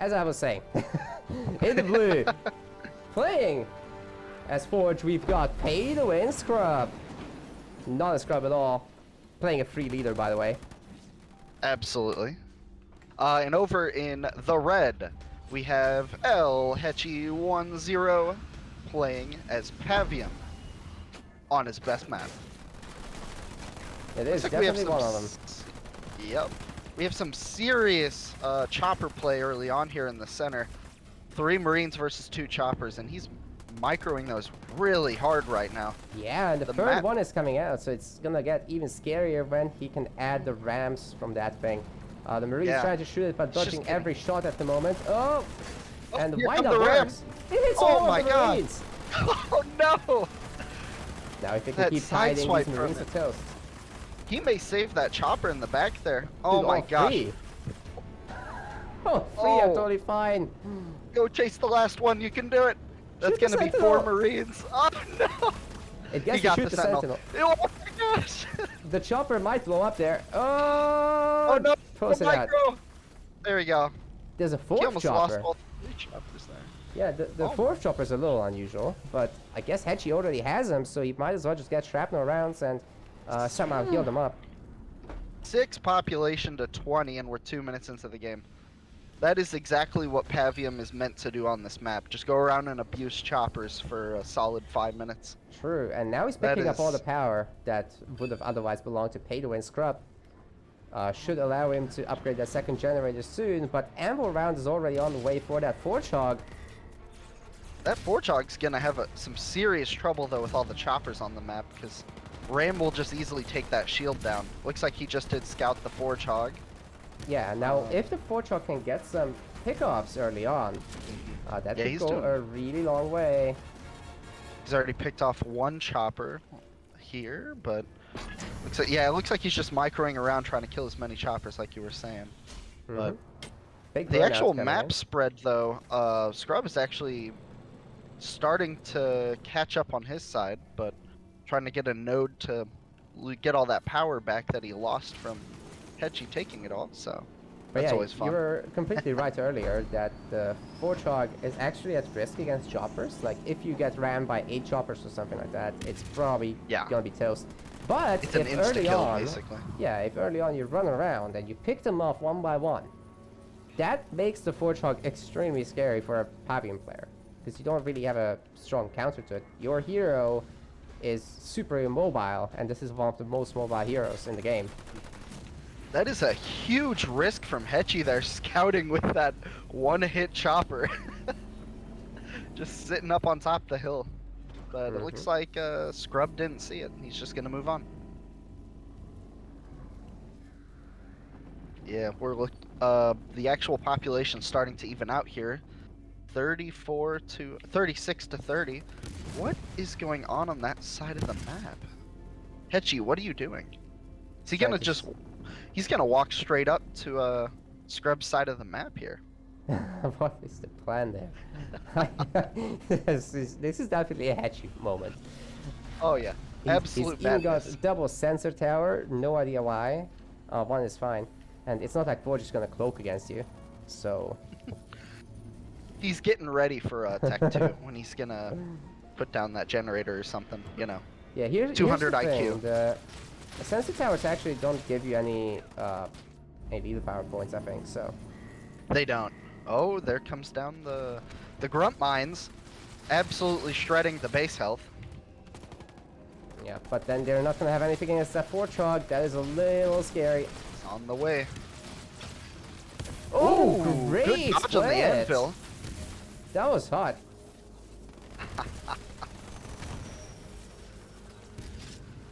as I was saying, in the blue, playing as Forge, we've got P2wScrub. Not a scrub at all. Playing a free leader, by the way. Absolutely. And over in the red, we have Hechi10 playing as Pavium on his best map. It is definitely one of them. Yep. We have some serious chopper play early on here in the center. 3 Marines versus 2 choppers, and he's microing those really hard right now. Yeah, and the third one is coming out, so it's gonna get even scarier when he can add the rams from that thing. The Marine's trying to shoot it, but dodging every shot at the moment. Oh! And the windup works! It hits all of the Marines! Oh no! Now if he can keep hiding, these Marines are toast. He may save that chopper in the back there. Oh my gosh. 3. Oh, 3 are totally fine. Go chase the last one, you can do it. That's gonna be 4 Marines. Oh no! It gets to shoot the Sentinel. Oh my gosh! The chopper might blow up there. Oh no! Close it out. There we go. There's a 4th he almost chopper. lost all 3 choppers there. Yeah, the 4th chopper is a little unusual, but I guess Hechi already has him, so he might as well just get shrapnel rounds and somehow heal them up. 6 population to 20, and we're 2 minutes into the game. That is exactly what Pavium is meant to do on this map. Just go around and abuse choppers for a solid 5 minutes. True, and now he's picking up all the power that would have otherwise belonged to P2wScrub. Should allow him to upgrade that 2nd generator soon, but ammo round is already on the way for that Forge Hog. That Forge Hog's gonna have some serious trouble though with all the choppers on the map, because Ram will just easily take that shield down. Looks like he just did scout the Forge Hog. Yeah, now if the Forge Hog can get some pickoffs early on, that could go a really long way. He's already picked off 1 chopper here, but looks like, it looks like he's just microing around trying to kill as many choppers like you were saying. But the actual map spread though, Scrub is actually starting to catch up on his side, but trying to get a node to get all that power back that he lost from Hechi taking it all, so that's always fun. You were completely right earlier that the Forge Hog is actually at risk against choppers. Like, if you get rammed by 8 choppers or something like that, it's probably gonna be toast. But it's an insta-kill, basically. Yeah, if early on you run around and you pick them off one by one, that makes the Forge Hog extremely scary for a Pavium player, because you don't really have a strong counter to it. Your hero is super immobile, and this is one of the most mobile heroes in the game. That is a huge risk from Hechi there, scouting with that 1-hit chopper. Just sitting up on top of the hill. But it looks like Scrub didn't see it. He's just going to move on. Yeah, we're the actual population starting to even out here. 36 to 30. What is going on that side of the map? Hechi, what are you doing? Is he going to just... He's gonna walk straight up to Scrub's side of the map here. What is the plan there? This is definitely a Hechi moment. Oh yeah, absolute He's even got double sensor tower, no idea why. 1 is fine. And it's not like Forge is gonna cloak against you, so... He's getting ready for Tech 2 when he's gonna put down that generator or something, you know. Yeah, here's 200 the IQ. The sensor towers actually don't give you any leader power points, I think, so. They don't. Oh, there comes down the grunt mines, absolutely shredding the base health. Yeah, but then they're not gonna have anything against that Forge Hog. That is a little scary. It's on the way. Oh, great! Good dodge on the anvil. That was hot.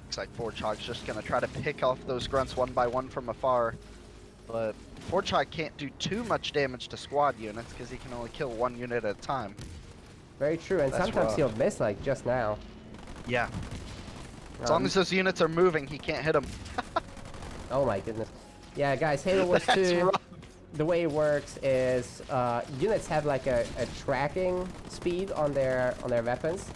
Looks like Forge Hog's just gonna try to pick off those grunts one by one from afar. But Forge Hog can't do too much damage to squad units because he can only kill 1 unit at a time. Very true, and sometimes he'll miss, like just now. Yeah. As long as those units are moving, he can't hit them. Oh my goodness. Yeah, guys, Halo Wars 2, the way it works is units have like a tracking speed on their weapons.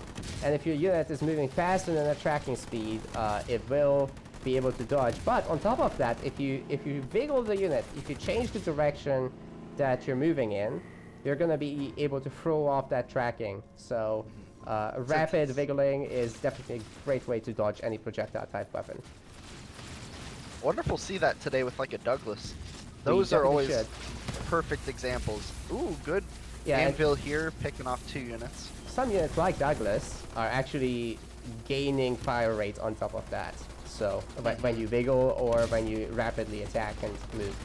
And if your unit is moving faster than the tracking speed, it will be able to dodge. But on top of that, if you wiggle the unit, if you change the direction that you're moving in, you're gonna be able to throw off that tracking. So rapid wiggling is definitely a great way to dodge any projectile type weapon. I wonder if we'll see that today with like a Douglas. Those are always perfect examples. Ooh, good anvil here, picking off 2 units. Some units like Douglas are actually gaining fire rate on top of that. So when you wiggle or when you rapidly attack and move.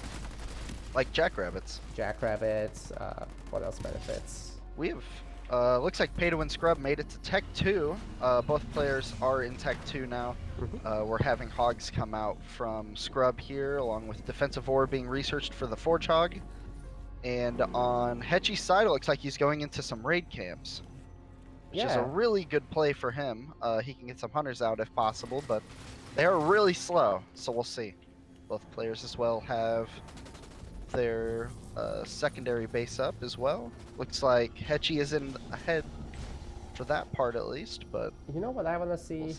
Like Jackrabbits. Jackrabbits, what else benefits? We have, looks like P2wScrub made it to Tech 2. Both players are in Tech 2 now. We're having hogs come out from Scrub here, along with defensive ore being researched for the Forge Hog. And on Hechi's side, it looks like he's going into some raid camps, which is a really good play for him. He can get some hunters out if possible, but they are really slow, so we'll see. Both players as well have their secondary base up as well. Looks like Hechi is in ahead for that part at least, but you know what I want to see?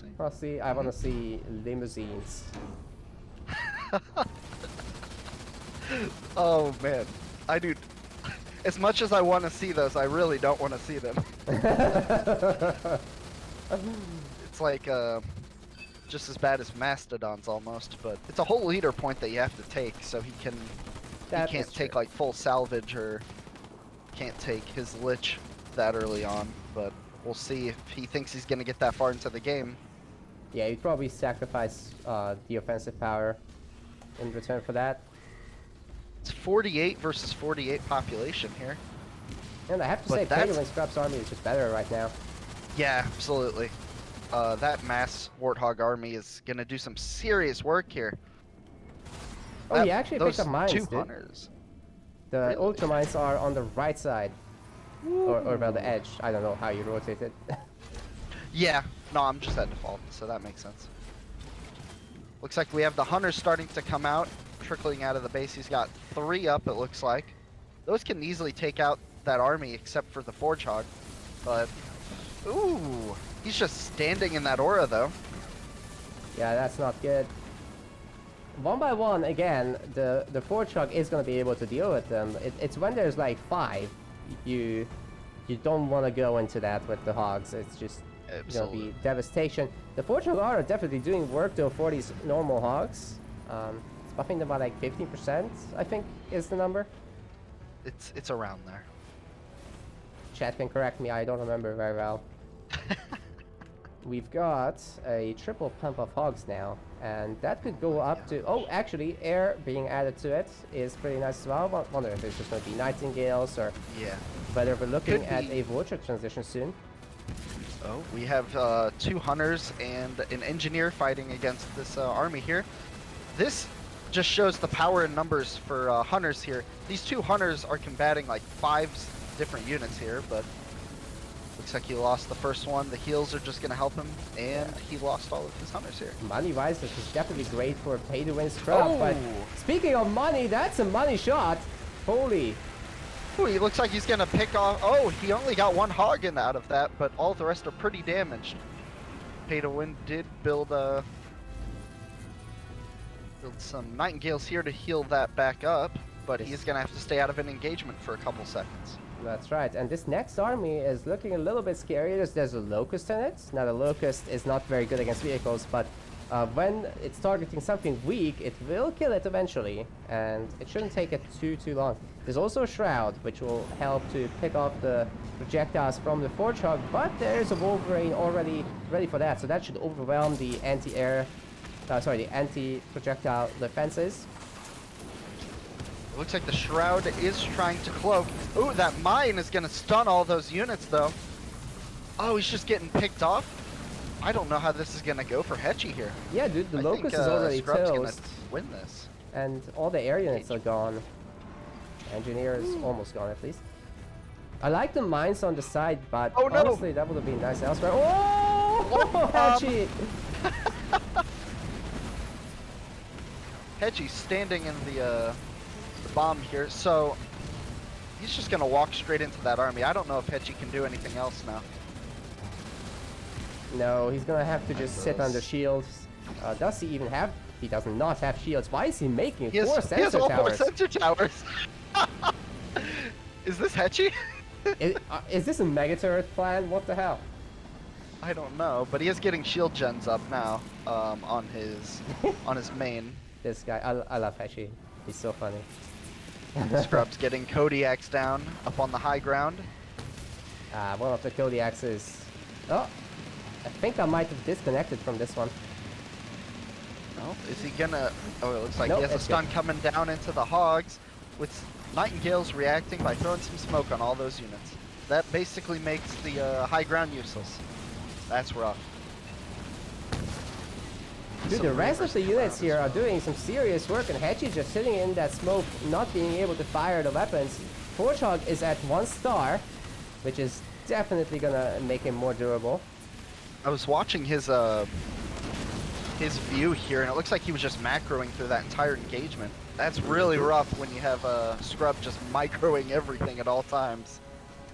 I want to see limousines. Oh man, I do. As much as I want to see those, I really don't want to see them. It's like just as bad as Mastodons almost, but it's a whole leader point that you have to take, so he can't take like full salvage or can't take his lich that early on, but we'll see if he thinks he's going to get that far into the game. Yeah, he'd probably sacrifice the offensive power in return for that. It's 48 versus 48 population here. And I have to say, P2wScrub's army is just better right now. Yeah, absolutely. That mass Warthog army is going to do some serious work here. Oh, he actually picked up mines, Those 2 hunters. The ultra mines are on the right side. Or about the edge. I don't know how you rotate it. Yeah, no, I'm just at default, so that makes sense. Looks like we have the hunters starting to come out, trickling out of the base. He's got 3 up, it looks like. Those can easily take out that army, except for the Forge Hog. But, ooh, he's just standing in that aura, though. Yeah, that's not good. One by one, again, the Forge Hog is going to be able to deal with them. It's when there's like 5, you don't want to go into that with the hogs. It's just going to be devastation. The Forge Hog are definitely doing work though for these normal hogs. It's buffing them by like 15%, I think, is the number. It's around there. Chat can correct me, I don't remember very well. We've got a triple pump of hogs now, and that could go up to... Oh, actually, air being added to it is pretty nice as well. I wonder if it's just going to be Nightingales or whether we're looking at a Vulture transition soon. Oh, we have 2 hunters and an engineer fighting against this army here. This just shows the power in numbers for hunters here. These 2 hunters are combating like 5 different units here, but looks like he lost the first one. The heals are just going to help him, and he lost all of his hunters here. Money-wise, this is definitely great for P2wScrub, but speaking of money, that's a money shot. Holy. Ooh, he looks like he's going to pick off... Oh, he only got 1 hog in out of that, but all the rest are pretty damaged. P2w did build some Nightingales here to heal that back up, but he's going to have to stay out of an engagement for a couple seconds. That's right, and this next army is looking a little bit scary. There's a Locust in it. Now the Locust is not very good against vehicles, but when it's targeting something weak, it will kill it eventually, and it shouldn't take it too long. There's also a Shroud, which will help to pick off the projectiles from the Forge Hog, but there's a Wolverine already ready for that, so that should overwhelm the the anti-projectile defenses. Looks like the Shroud is trying to cloak. Ooh, that mine is going to stun all those units, though. Oh, he's just getting picked off. I don't know how this is going to go for Hechi here. Yeah, dude, the Locust is already Scrub's toast. Gonna win this. And all the air units are gone. Engineer is almost gone, at least. I like the mines on the side, but honestly, that would have been nice elsewhere. Oh, Hechi! Hechi's standing in the bomb here, so he's just gonna walk straight into that army. I don't know if Hechi can do anything else now. No, he's gonna have to just sit under shields. Does he even have? He does not have shields. Why is he making 4 sensor towers? He has all 4 sensor towers. Is this Hechi? Is this a Mega Turret plan? What the hell? I don't know, but he is getting shield gens up now on his main. This guy, I love Hechi. He's so funny. Scrub's getting Kodiaks down up on the high ground. One of the Kodiaks is... Oh, I think I might have disconnected from this one. Oh, is he gonna... Oh, it looks like Nope, he has a it's stun good. coming down into the Hogs, with Nightingales reacting by throwing some smoke on all those units. That basically makes the high ground useless. That's rough. Dude, the rest of the units here are doing some serious work, and Hechi just sitting in that smoke, not being able to fire the weapons. Forchog is at 1 star, which is definitely gonna make him more durable. I was watching his view here, and it looks like he was just macroing through that entire engagement. That's really rough when you have Scrub just microing everything at all times.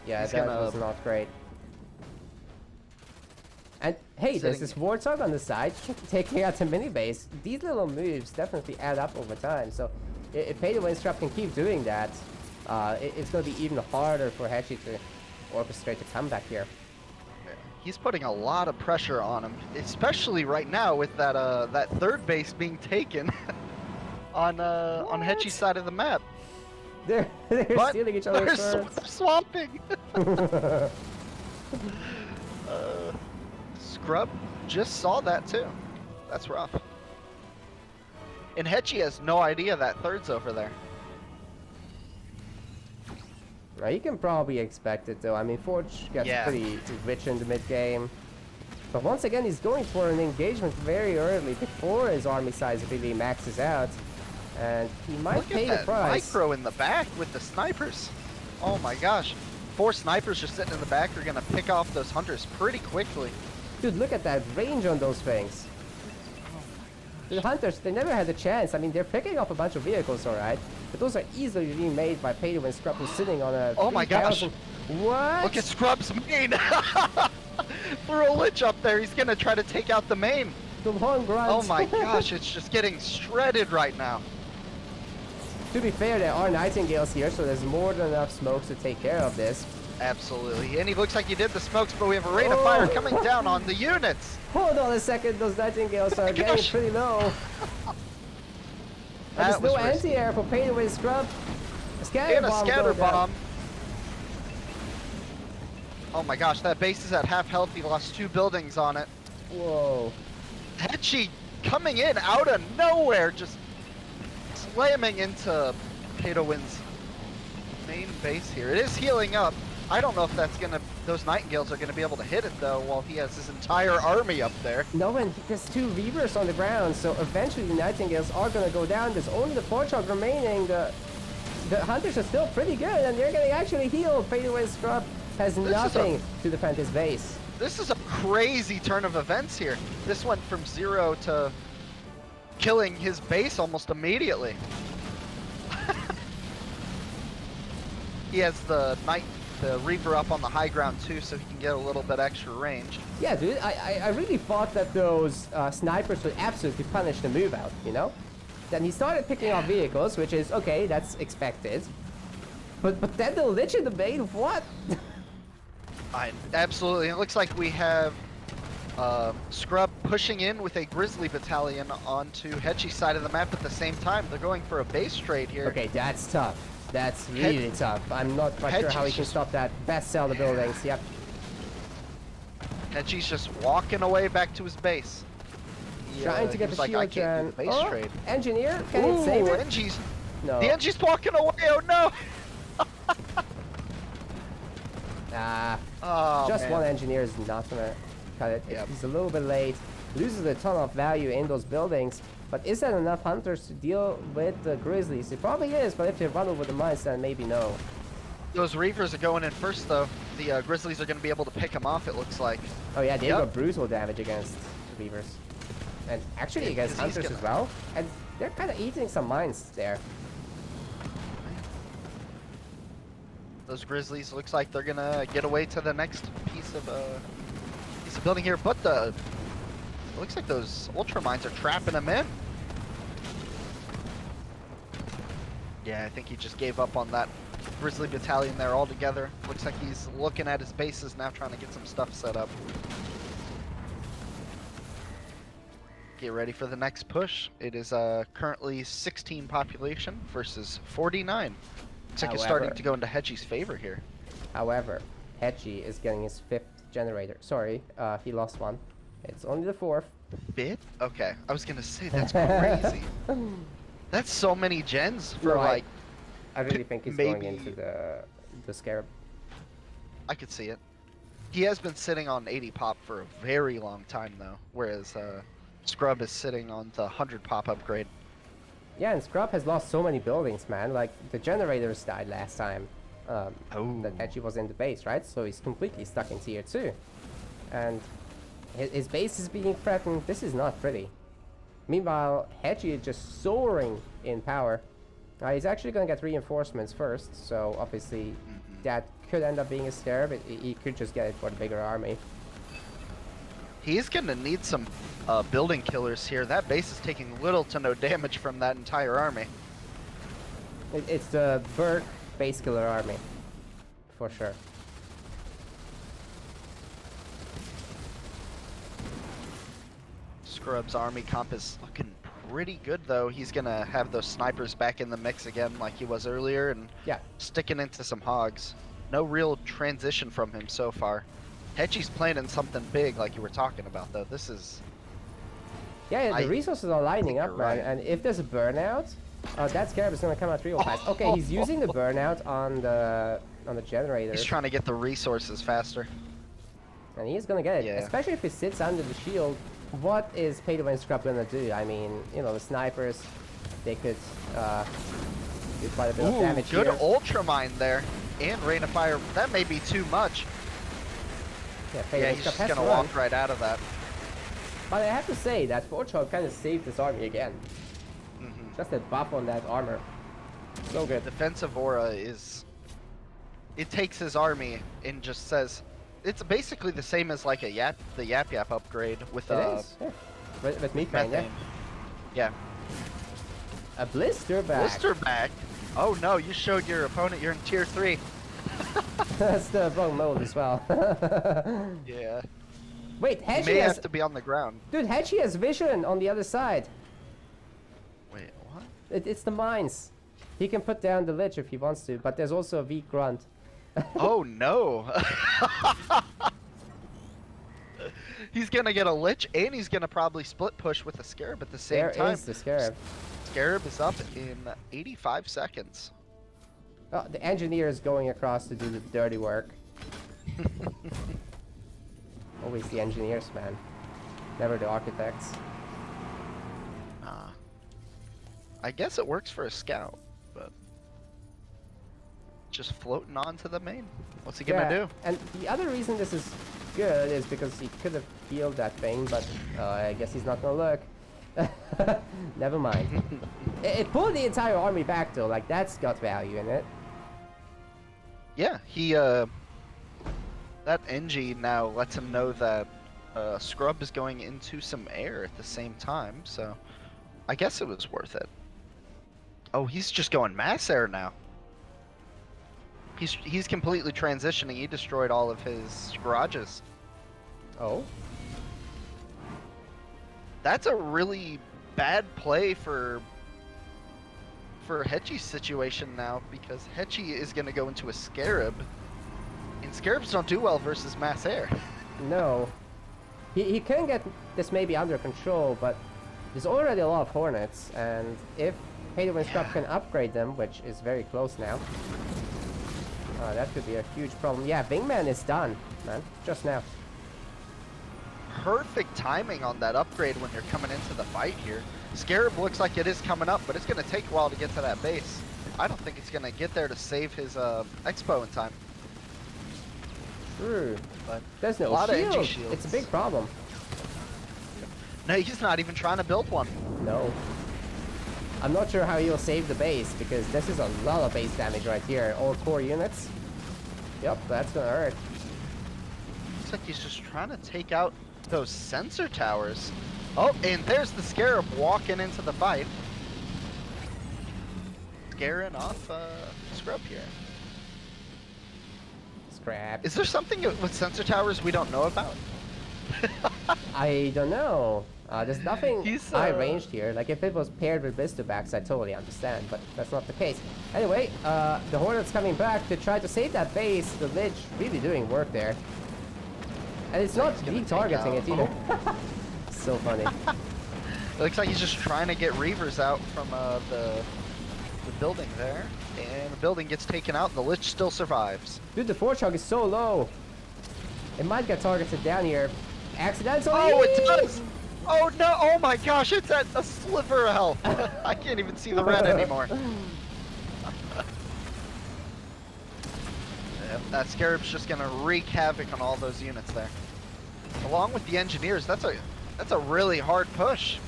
Yeah, He's that gonna- was not great. And hey, there's this Warthog on the side taking out the mini base. These little moves definitely add up over time. So if P2wScrub can keep doing that, it's going to be even harder for Hechi to orchestrate a comeback here. He's putting a lot of pressure on him, especially right now with that that third base being taken on Hechi's side of the map. They're But stealing each other's they're turrets. swamping. Scrub just saw that too. That's rough. And Hechi has no idea that third's over there. Well, you can probably expect it though. I mean, Forge gets pretty rich in the mid game. But once again, he's going for an engagement very early before his army size really maxes out. And he might Look pay at the that price. micro in the back with the snipers. Oh my gosh. 4 snipers just sitting in the back are going to pick off those hunters pretty quickly. Dude, look at that range on those things. The hunters, they never had a chance. I mean, they're picking up a bunch of vehicles, alright. But those are easily being made by P2wScrub, who's sitting on a... Oh my gosh. 3,000 What? Look at Scrub's main. Threw a lich up there. He's going to try to take out the main. The long grunt. Oh my gosh, it's just getting shredded right now. To be fair, there are Nightingales here, so there's more than enough smokes to take care of this. Absolutely. And he looks like he did the smokes, but we have a rate of fire coming down on the units. Hold on a second, those Nightingales are getting Gosh. pretty low. And there's no anti-air for P2wScrub. A scatter And a bomb scatter going down. bomb. Oh my gosh, that base is at half health. He lost 2 buildings on it. Whoa. Hechi coming in out of nowhere, just slamming into P2w's main base here. It is healing up. I don't know if that's gonna, those Nightingales are gonna be able to hit it though, while he has his entire army up there. No, and there's 2 Reavers on the ground, so eventually the Nightingales are gonna go down. There's only the Forchog remaining. The Hunters are still pretty good, and they're getting actually healed. P2wScrub has nothing to defend his base. This is a crazy turn of events here. This went from 0 to killing his base almost immediately. He has the Reaper up on the high ground too, so he can get a little bit extra range. Yeah, dude, I really thought that those snipers would absolutely punish the move out, you know? Then he started picking off vehicles, which is, okay, that's expected. But then the Lich in the bait, what? Absolutely. It looks like we have Scrub pushing in with a Grizzly battalion onto Hechi's side of the map at the same time. They're going for a base trade here. Okay, that's tough. That's really tough. I'm not quite sure how he can stop that. Best sell the buildings, yep. Hechi's just walking away back to his base. Trying to get the shield gen. Base trade. Engineer, can it save it? NG's, No. the NG's walking away, oh no! Just man. one engineer is not gonna cut it. Yep. He's a little bit late. Loses a ton of value in those buildings. But is that enough hunters to deal with the Grizzlies? It probably is, but if they run over the mines, then maybe no. Those Reavers are going in first though. The Grizzlies are going to be able to pick them off, it looks like. Oh yeah, they got brutal damage against Reavers. And actually against hunters as well. And they're kind of eating some mines there. Those Grizzlies looks like they're gonna get away to the next piece of building here, but it looks like those ultra mines are trapping them in. Yeah, I think he just gave up on that Grizzly Battalion there all together. Looks like he's looking at his bases now, trying to get some stuff set up. Get ready for the next push. It is currently 16 population versus 49. Looks like it's starting to go into Hechi's favor here. However, Hechi is getting his 5th generator. Sorry, he lost one. It's only the 4th. 5th? Okay, I was gonna say that's crazy. That's so many gens for like. I really think he's going into the Scarab. I could see it. He has been sitting on 80 pop for a very long time though, whereas Scrub is sitting on the 100 pop upgrade. Yeah, and Scrub has lost so many buildings, man. Like the generators died last time that Hechi was in the base, right? So he's completely stuck in tier 2. And his base is being threatened. This is not pretty. Meanwhile, Hechi is just soaring in power. He's actually going to get reinforcements first, so obviously that could end up being a Scarab. He could just get it for the bigger army. He's going to need some building killers here. That base is taking little to no damage from that entire army. It's the Berg base killer army, for sure. Scrub's army comp is looking pretty good though. He's gonna have those snipers back in the mix again like he was earlier and sticking into some hogs. No real transition from him so far. Hechi's playing in something big like you were talking about though. This is... Yeah, the resources are lining up, man. And if there's a burnout, that Scarab is gonna come out real fast. Okay, he's using the burnout on the generators. He's trying to get the resources faster. And he's gonna get it, especially if he sits under the shield. What is P2wScrub gonna do? I mean, you know, the snipers, they could do quite a bit of damage good here. Ultramine there. And Rain of Fire. That may be too much. Yeah, he's just gonna walk right out of that. But I have to say that VoDs kind of saved this army again. Just that buff on that armor. So good. Defensive aura is... It takes his army and just says... It's basically the same as like the Yap upgrade with with methane. Yeah. A blister back. Blister back. Oh no, you showed your opponent you're in tier 3. That's the wrong mode as well. Yeah. Wait, Hechi may have to be on the ground. Dude, Hechi has vision on the other side. Wait, what? It's the mines. He can put down the Lich if he wants to, but there's also a weak grunt. Oh no. He's gonna get a Lich and he's gonna probably split push with a Scarab at the same time. There is the Scarab. Scarab is up in 85 seconds. Oh, the engineer is going across to do the dirty work. Always the engineers, man. Never the architects. I guess it works for a scout, but just floating on to the main. What's he gonna do? And the other reason this is good is because he could have healed that thing, but I guess he's not gonna look. Never mind. It pulled the entire army back though, like that's got value in it. Yeah, he that NG now lets him know that Scrub is going into some air at the same time, so I guess it was worth it. Oh, he's just going mass air now. He's completely transitioning. He destroyed all of his garages. Oh? That's a really bad play for Hechi's situation now, because Hechi is going to go into a Scarab, and Scarabs don't do well versus mass air. No. He can get this maybe under control, but there's already a lot of Hornets, and if P2wScrub can upgrade them, which is very close now, that could be a huge problem. Yeah, Wingman is done, man, just now. Perfect timing on that upgrade when you're coming into the fight here. Scarab looks like it is coming up, but it's going to take a while to get to that base. I don't think it's going to get there to save his expo in time. True, but there's no shield. It's a big problem. No, he's not even trying to build one. No. I'm not sure how he'll save the base, because this is a lot of base damage right here. All 4 units. Yep, that's gonna hurt. Looks like he's just trying to take out those sensor towers. Oh, and there's the Scarab walking into the fight. Scaring off Scrub here. Crap. Is there something with sensor towers we don't know about? I don't know. There's nothing high He's ranged here. Like if it was paired with Bistobacks, I totally understand, but that's not the case. Anyway, the Hornet's coming back to try to save that base. The Lich really doing work there. And it's not de-targeting it either. So funny. It looks like he's just trying to get Reavers out from the building there. And the building gets taken out, and the Lich still survives. Dude, the Forchog is so low. It might get targeted down here. Accidentally. Oh, it does! Oh no! Oh my gosh! It's at a sliver of health. I can't even see the red anymore. Yep, that Scarab's just gonna wreak havoc on all those units there. Along with the engineers, that's a really hard push.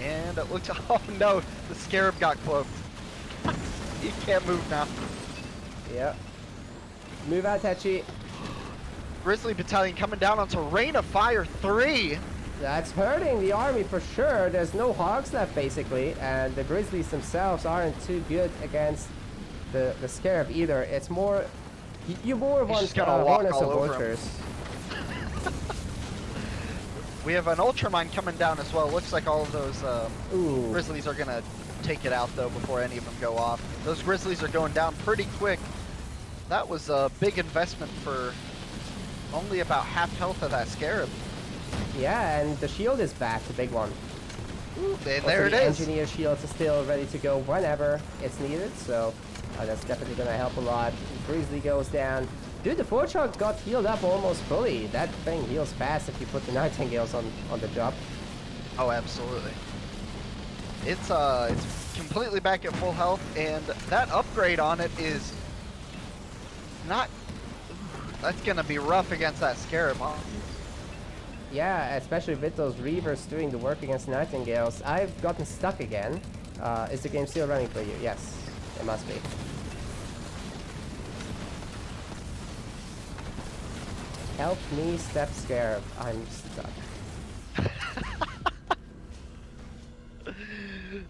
And it looks. Oh no! The Scarab got cloaked. He can't move now. Yep. Move out, Hechi. Grizzly Battalion coming down onto Rain of Fire 3. That's hurting the army for sure. There's no hogs left basically, and the Grizzlies themselves aren't too good against the Scarab either. It's more, you more want Hornets of Vultures. We have an Ultramine coming down as well. Looks like all of those Grizzlies are gonna take it out though before any of them go off. Those Grizzlies are going down pretty quick. That was a big investment for only about half health of that Scarab. Yeah, and the shield is back, the big one. There it the is. Engineer shields are still ready to go whenever it's needed, so that's definitely going to help a lot. Grizzly goes down. Dude, the Forchog got healed up almost fully. That thing heals fast if you put the Nightingales on the job. Oh, absolutely. It's completely back at full health, and that upgrade on it is not. That's gonna be rough against that Scarab, huh? Yeah, especially with those Reavers doing the work against Nightingales. I've gotten stuck again. Is the game still running for you? Yes, it must be. Help me, Step Scarab. I'm stuck.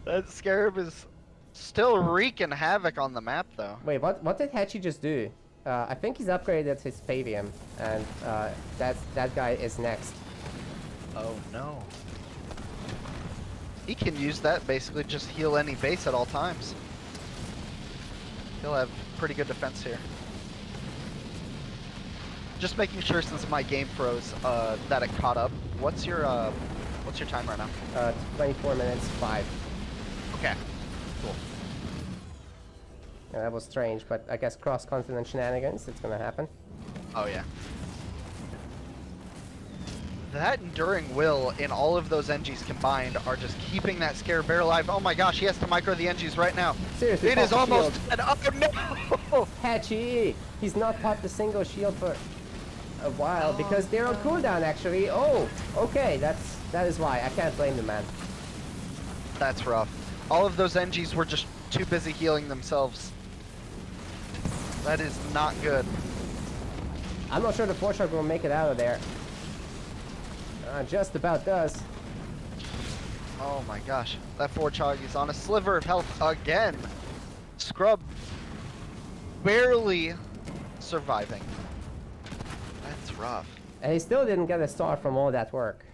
That Scarab is still wreaking havoc on the map, though. Wait, what did Hechi just do? I think he's upgraded his Pavium, and that guy is next. Oh no. He can use that, basically just heal any base at all times. He'll have pretty good defense here. Just making sure since my game froze that it caught up. What's your time right now? 24 minutes 5. Okay. Cool. Yeah, that was strange, but I guess cross-continent shenanigans, it's gonna happen. Oh yeah. That Enduring Will in all of those NGs combined are just keeping that Scarab Bear alive. Oh my gosh, he has to micro the NGs right now. Seriously, it is almost an oh no! Hechi! He's not popped a single shield for a while because they're on cooldown actually. Oh, okay, that is why. I can't blame the man. That's rough. All of those NGs were just too busy healing themselves. That is not good. I'm not sure the Forchog will make it out of there. Just about does. Oh my gosh. That Forchog is on a sliver of health again. Scrub barely surviving. That's rough. And he still didn't get a star from all that work.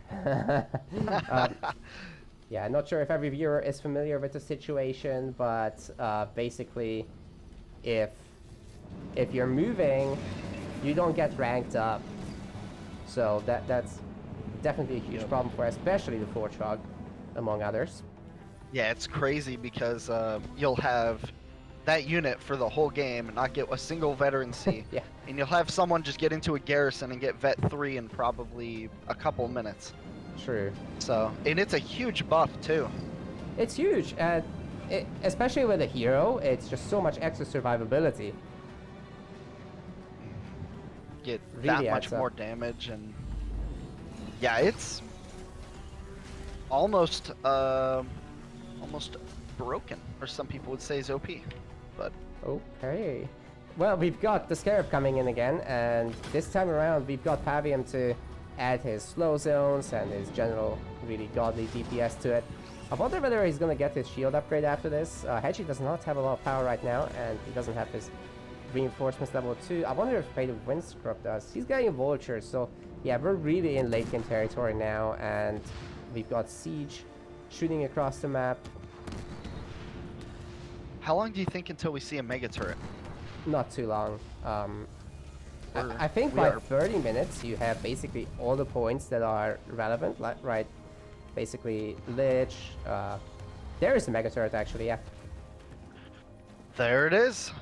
Yeah, not sure if every viewer is familiar with the situation, but basically, if you're moving, you don't get ranked up. So that's definitely a huge problem for especially the Forchog, among others. Yeah, it's crazy because you'll have that unit for the whole game and not get a single veterancy. Yeah. And you'll have someone just get into a garrison and get vet 3 in probably a couple minutes. True. So, and it's a huge buff too. It's huge, especially with a hero. It's just so much extra survivability. Get Really that much more damage, and yeah, it's almost broken, or some people would say is OP. But okay. Well, we've got the Scarab coming in again, and this time around we've got Pavium to add his slow zones and his general really godly DPS to it. I wonder whether he's gonna get his shield upgrade after this. Hechi does not have a lot of power right now, and he doesn't have his reinforcements level 2. I wonder if P2wScrub does. He's getting vultures, so yeah, we're really in late game territory now, and we've got siege shooting across the map. How long do you think until we see a mega turret? Not too long. I think by 30 minutes you have basically all the points that are relevant, like, right? Basically, Lich. There is a mega turret actually, yeah. There it is.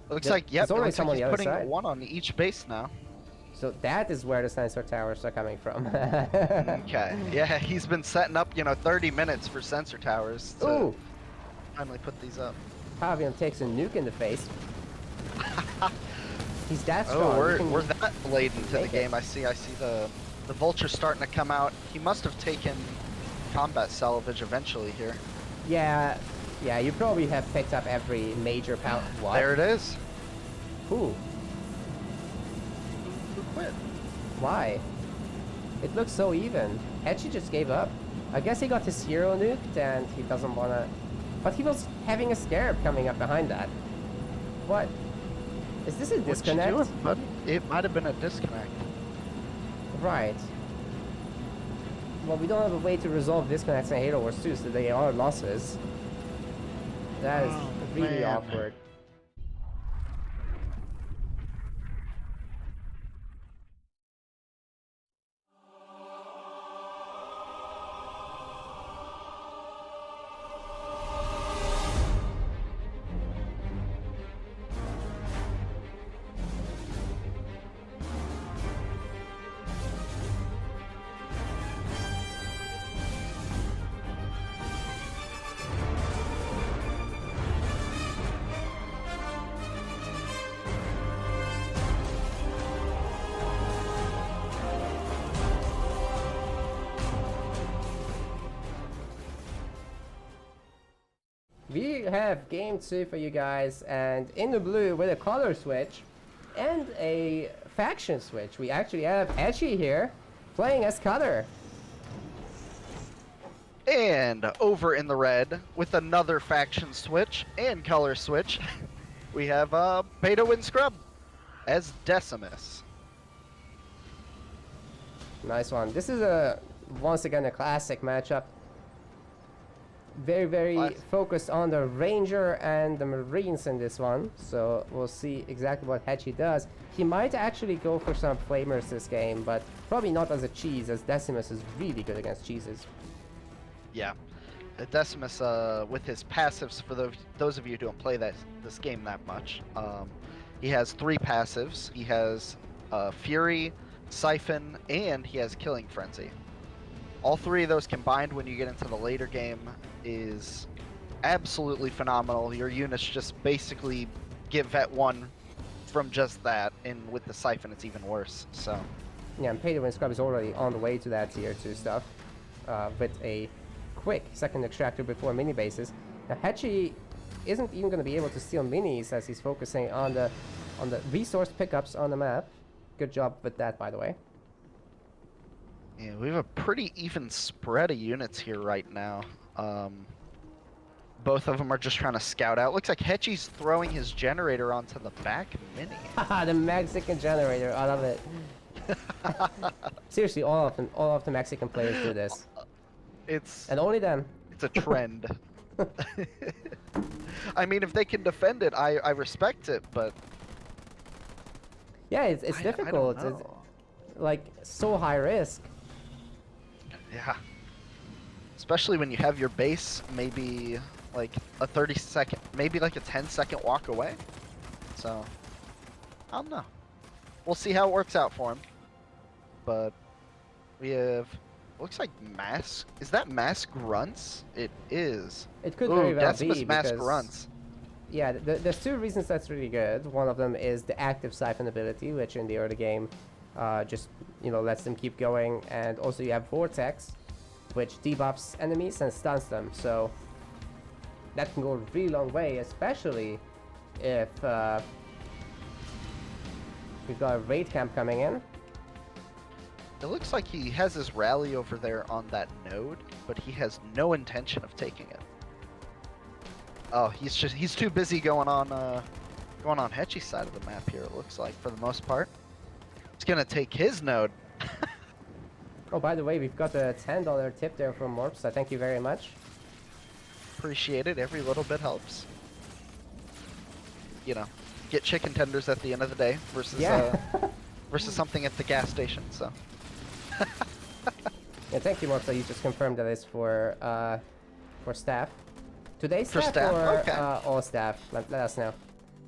Looks like, yep, it looks like he's putting one on each base now. So that is where the sensor towers are coming from. Okay, yeah, he's been setting up, you know, 30 minutes for sensor towers to finally put these up. Pavian takes a nuke in the face. He's that strong. Oh, we're that late into the game. I see the vulture starting to come out. He must have taken combat salvage eventually here. Yeah, you probably have picked up every major power. What? There it is. Who quit? Why? It looks so even. Hechi just gave up. I guess he got his hero nuked and he doesn't wanna... But he was having a scarab coming up behind that. What? Is this a disconnect? What you doing, buddy? It might have been a disconnect. Right. Well, we don't have a way to resolve disconnects in Halo Wars 2, so they are losses. That is really awkward. We have game 2 for you guys, and in the blue with a color switch and a faction switch, we actually have Hechi here playing as color. And over in the red with another faction switch and color switch, we have P2wScrub as Decimus. Nice one. This is once again a classic matchup. Very focused on the Ranger and the Marines in this one, so we'll see exactly what Hechi does. He might actually go for some flamers this game, but probably not as a cheese, as Decimus is really good against cheeses. Yeah, Decimus with his passives, for those of you who don't play this game that much, he has 3 passives. He has Fury, Siphon, and he has Killing Frenzy. All 3 of those combined when you get into the later game is absolutely phenomenal. Your units just basically get vet 1 from just that, and with the Siphon it's even worse. So yeah, and P2wScrub is already on the way to that tier 2 stuff with a quick second extractor before mini bases. Now Hechi isn't even going to be able to steal minis as he's focusing on the resource pickups on the map. Good job with that, by the way. Yeah, we have a pretty even spread of units here right now. Both of them are just trying to scout out. Looks like Hechi's throwing his generator onto the back mini. Haha, the Mexican generator, I love it. Seriously, all of the Mexican players do this. And only them. It's a trend. I mean, if they can defend it, I respect it, but yeah, it's difficult. It's like so high risk. Yeah. Especially when you have your base maybe like a 30-second, maybe like a 10-second walk away. So, I don't know. We'll see how it works out for him. But we have, looks like mass. Is that mass grunts? It is. It could very well be mass grunts. Yeah, there's 2 reasons that's really good. One of them is the active Siphon ability, which in the early game just, you know, lets them keep going. And also you have Vortex, which debuffs enemies and stuns them. So that can go a really long way, especially if we've got a raid camp coming in. It looks like he has his rally over there on that node, but he has no intention of taking it. Oh, he's too busy going on going on Hechi's side of the map here, it looks like, for the most part. It's gonna take his node. Oh, by the way, we've got a $10 tip there from Morp, so thank you very much. Appreciate it. Every little bit helps. You know, get chicken tenders at the end of the day versus versus something at the gas station. So. Yeah, thank you, Morp. So you just confirmed that it's for staff. Today's staff, or okay. All staff? Let us know.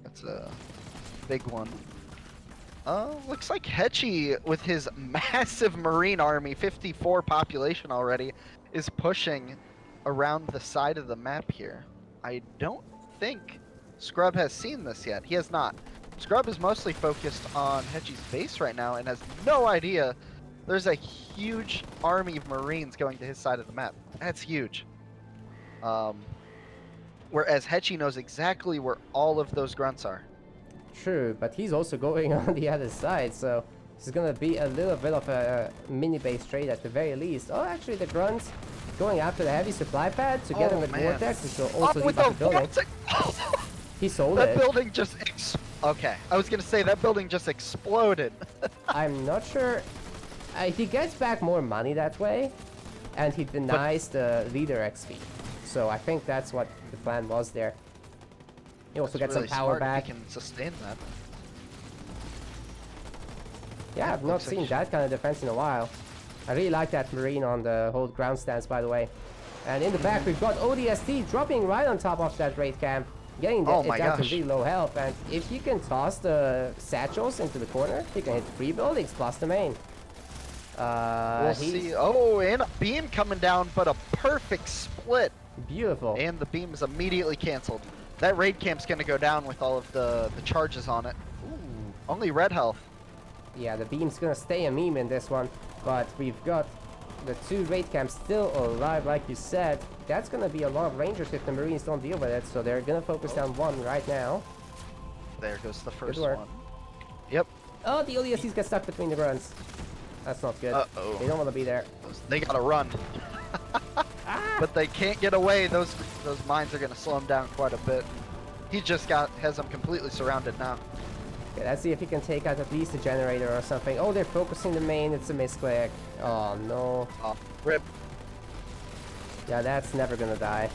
That's a big one. Looks like Hechi, with his massive marine army, 54 population already, is pushing around the side of the map here. I don't think Scrub has seen this yet. He has not. Scrub is mostly focused on Hechi's base right now and has no idea there's a huge army of marines going to his side of the map. That's huge. Whereas Hechi knows exactly where all of those grunts are. True, but he's also going on the other side, so this is gonna be a little bit of a mini base trade at the very least. Oh, actually, the grunts going after the heavy supply pad together with Vortex, which will also lead the building. He sold it. That building just okay. I was gonna say that building just exploded. I'm not sure. He gets back more money that way, and he denies the leader XP. So I think that's what the plan was there. He also gets really some power back. He can sustain that. Yeah, I've not seen that kind of defense in a while. I really like that Marine on the hold ground stance, by the way. And in the back, we've got ODST dropping right on top of that raid camp, getting it down to really low health. And if you can toss the satchels into the corner, you can hit 3 buildings plus the main. We'll see. Oh, and a beam coming down, but a perfect split. Beautiful. And the beam is immediately canceled. That raid camp's gonna go down with all of the charges on it. Ooh, only red health. Yeah, the beam's gonna stay a meme in this one, but we've got the 2 raid camps still alive, like you said. That's gonna be a lot of rangers if the Marines don't deal with it, so they're gonna focus down 1 right now. There goes the first one. Yep. Oh, the ODSTs get stuck between the grunts. That's not good. Uh-oh. They don't want to be there. They gotta run. But they can't get away. Those mines are gonna slow him down quite a bit. He just has them completely surrounded now. Okay, let's see if he can take out at least a generator or something. Oh, they're focusing the main. It's a misclick. Oh no. Oh, rip. Yeah, that's never gonna die.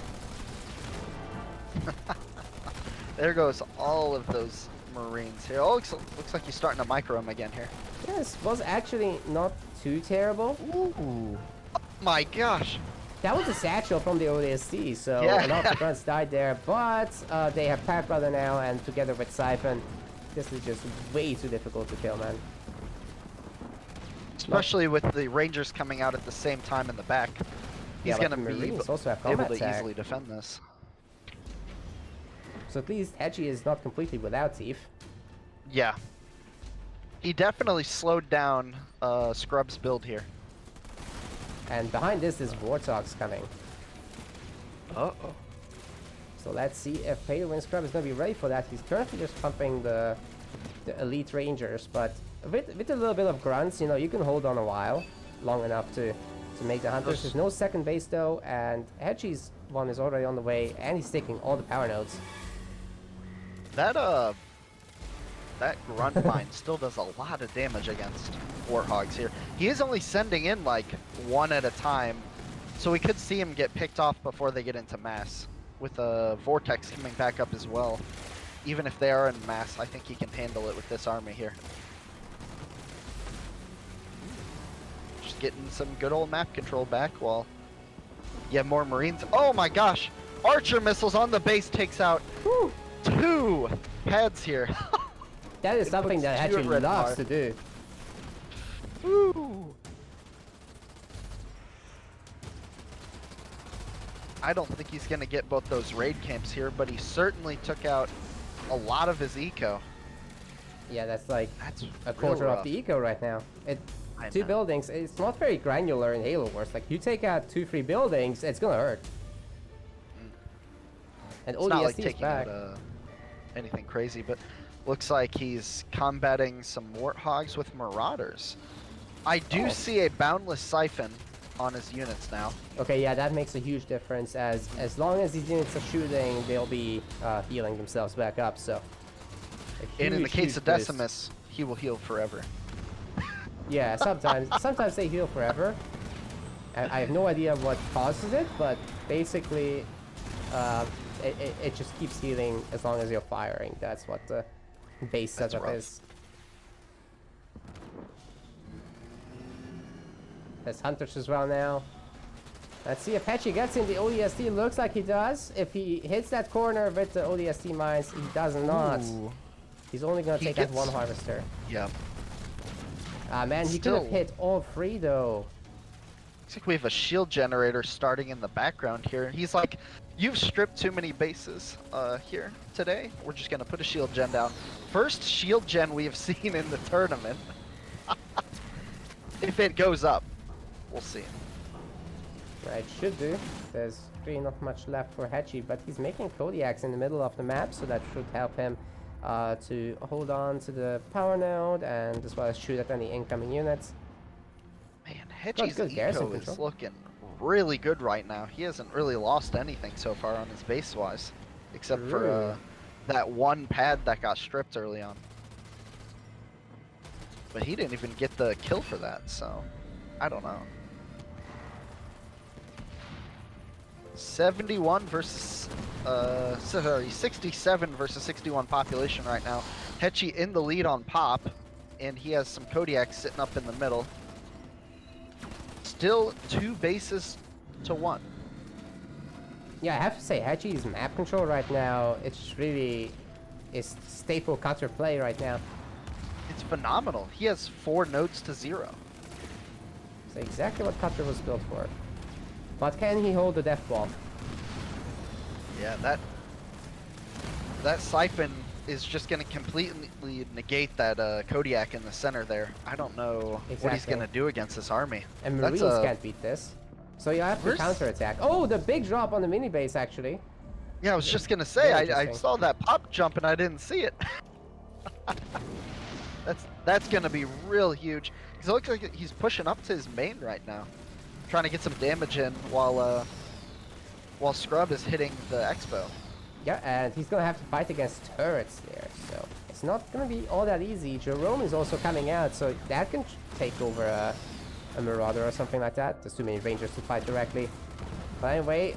There goes all of those Marines here. Oh, looks like he's starting to micro him again here. Yes, was actually not too terrible. Ooh. Oh my gosh. That was a satchel from the ODST, so yeah. a lot of the grunts died there, but they have Pat Brother now, and together with Siphon, this is just way too difficult to kill, man. Especially with the Rangers coming out at the same time in the back. He's gonna be also have able combat to easily defend this. So at least Hechi is not completely without Thief. Yeah. He definitely slowed down Scrub's build here. And behind this is Warthog's coming. Uh-oh. So let's see if P2wScrub is going to be ready for that. He's currently just pumping the elite rangers, but with a little bit of grunts, you know, you can hold on a while, long enough to make the hunters. There's no second base though, and Hechi's one is already on the way, and he's taking all the power nodes. That grunt mine still does a lot of damage against Warthogs here. He is only sending in like 1 at a time, so we could see him get picked off before they get into mass. With a Vortex coming back up as well. Even if they are in mass, I think he can handle it with this army here. Just getting some good old map control back while you have more Marines. Oh my gosh! Archer missiles on the base takes out 2 pads here. That is something that Hechi loves to do. Woo! I don't think he's going to get both those raid camps here, but he certainly took out a lot of his eco. Yeah, that's like a quarter of the eco right now. 2 buildings, it's not very granular in Halo Wars. Like, you take out 2-3 buildings, it's going to hurt. And it's not like is taking back. out anything crazy, but looks like he's combating some Warthogs with Marauders. I do see a Boundless Siphon on his units now. Okay, yeah, that makes a huge difference. As long as these units are shooting, they'll be healing themselves back up. So And in the case of Decimus, he will heal forever. Yeah, sometimes they heal forever. I have no idea what causes it, but basically, it just keeps healing as long as you're firing. That's what the base setup is. There's hunters as well now. Let's see if Hechi gets in the ODST. Looks like he does. If he hits that corner with the ODST mines, he does not. Ooh. He's only gonna take out one harvester. Yeah. Ah man, he could have hit all three though. Looks like we have a shield generator starting in the background here. He's like, you've stripped too many bases here today. We're just gonna put a shield gen down. First shield gen we have seen in the tournament. If it goes up, we'll see. It should do. There's really not much left for Hechi, but he's making Kodiaks in the middle of the map, so that should help him to hold on to the power node and as well as shoot at any incoming units. Man, Hechi's eco is looking really good right now. He hasn't really lost anything so far on his base-wise, except for that one pad that got stripped early on. But he didn't even get the kill for that, so I don't know. 71 versus, 67 versus 61 population right now. Hechi in the lead on pop, and he has some Kodiaks sitting up in the middle. Still 2 bases to 1. Yeah, I have to say, Hechi's map control right now, it's really is staple counter play right now. It's phenomenal. He has 4 nodes to 0. It's exactly what Cutter was built for. But can he hold the death bomb? Yeah, that siphon is just going to completely negate that Kodiak in the center there. I don't know what he's going to do against this army. And Marines can't beat this. So you have to counterattack. Oh, the big drop on the mini base actually. Yeah, I was just going to say, I saw that pop jump and I didn't see it. That's going to be real huge. Because it looks like he's pushing up to his main right now. Trying to get some damage in while Scrub is hitting the Expo. Yeah, and he's gonna have to fight against turrets there, so it's not gonna be all that easy. Jerome is also coming out, so that can take over a Marauder or something like that. There's too many Rangers to fight directly. But anyway,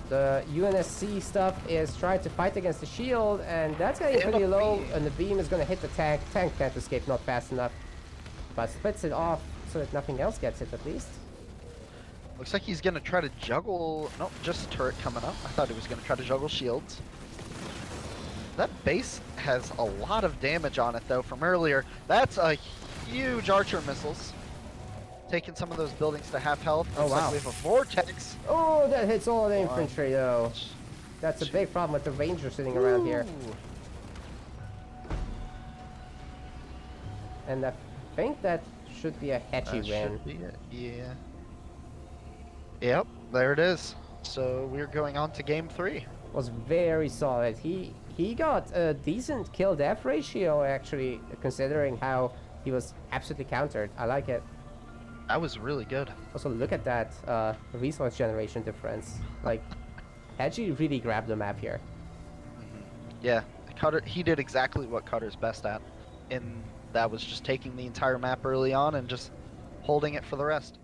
the UNSC stuff is trying to fight against the shield, and that's getting pretty low, and the beam is gonna hit the tank. Tank can't escape, not fast enough, but splits it off so that nothing else gets it at least. Looks like he's gonna try to juggle. Nope, just a turret coming up. I thought he was gonna try to juggle shields. That base has a lot of damage on it though from earlier. That's a huge archer missiles. Taking some of those buildings to half health. Oh wow. Like we have a vortex. Oh, that hits all the infantry though. That's a big problem with the Ranger sitting around here. And I think that should be a Hechi win. Should be it. Yeah. Yep, there it is. So we're going on to game 3. Was very solid. He got a decent kill death ratio actually, considering how he was absolutely countered. I like it. That was really good. Also look at that resource generation difference. Like Hechi really grabbed the map here. Yeah, Cutter, he did exactly what Cutter's best at, and that was just taking the entire map early on and just holding it for the rest.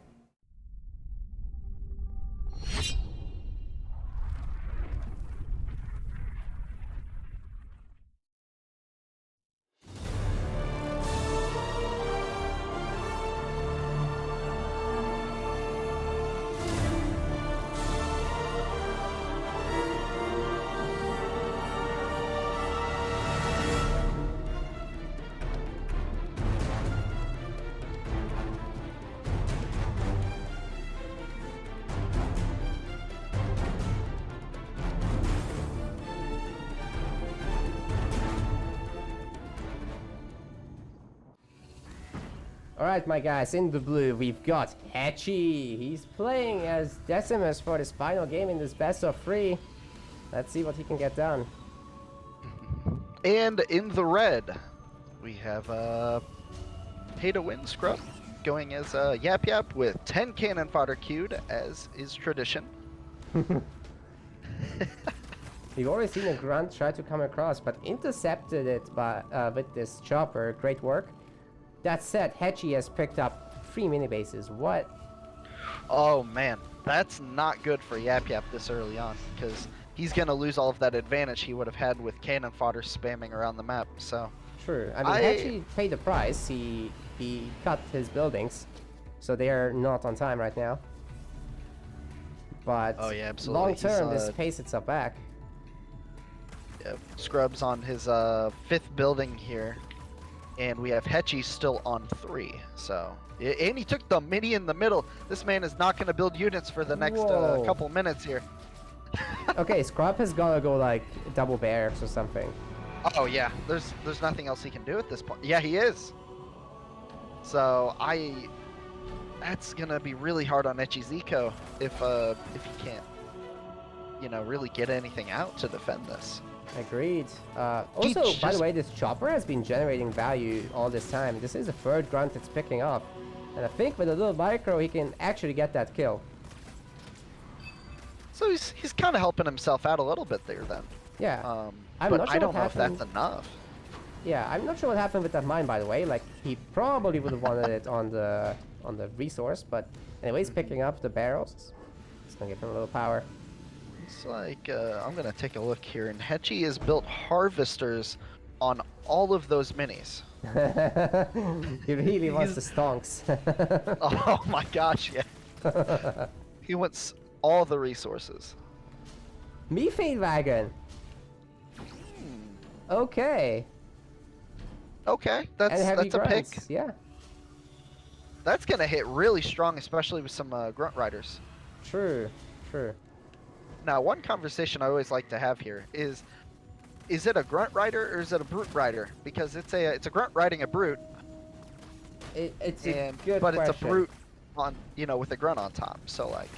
Alright my guys, in the blue we've got Hechi. He's playing as Decimus for his final game in this best of 3. Let's see what he can get done. And in the red, we have P2wScrub going as Yap Yap with 10 cannon fodder queued, as is tradition. We've already seen a grunt try to come across, but intercepted it by with this chopper. Great work. That said, Hechi has picked up 3 mini bases. What? Oh man, that's not good for Yap Yap this early on, because he's gonna lose all of that advantage he would have had with cannon fodder spamming around the map. So True. I mean, Hechi paid the price. He cut his buildings, so they are not on time right now. But oh yeah, absolutely. long term, this pays itself back. Yeah, Scrub's on his 5th building here, and we have Hechi still on 3. So, and he took the mini in the middle. This man is not going to build units for the next couple minutes here. Okay, Scrub has got to go like double bears or something. Oh yeah, there's nothing else he can do at this point. Yeah, he is. So that's gonna be really hard on Hechi's eco if he can't, you know, really get anything out to defend this. Agreed. Also, by the way, this chopper has been generating value all this time. This is the 3rd grunt it's picking up. And I think with a little micro, he can actually get that kill. So he's kind of helping himself out a little bit there then. Yeah. But I don't know if that's enough. Yeah, I'm not sure what happened with that mine, by the way. Like, he probably would have wanted it on the resource, but anyway, he's picking up the barrels. It's gonna give him a little power. It's like, I'm gonna take a look here, and Hechi has built harvesters on all of those minis. He really wants the stonks. Oh my gosh, yeah. He wants all the resources. Methane wagon. Okay. Okay, that's a pick. Yeah. That's gonna hit really strong, especially with some grunt riders. True. True. Now, one conversation I always like to have here is it a grunt rider or is it a brute rider? Because it's a grunt riding a brute. It's a good but question. It's a brute on, you know, with a grunt on top. So like,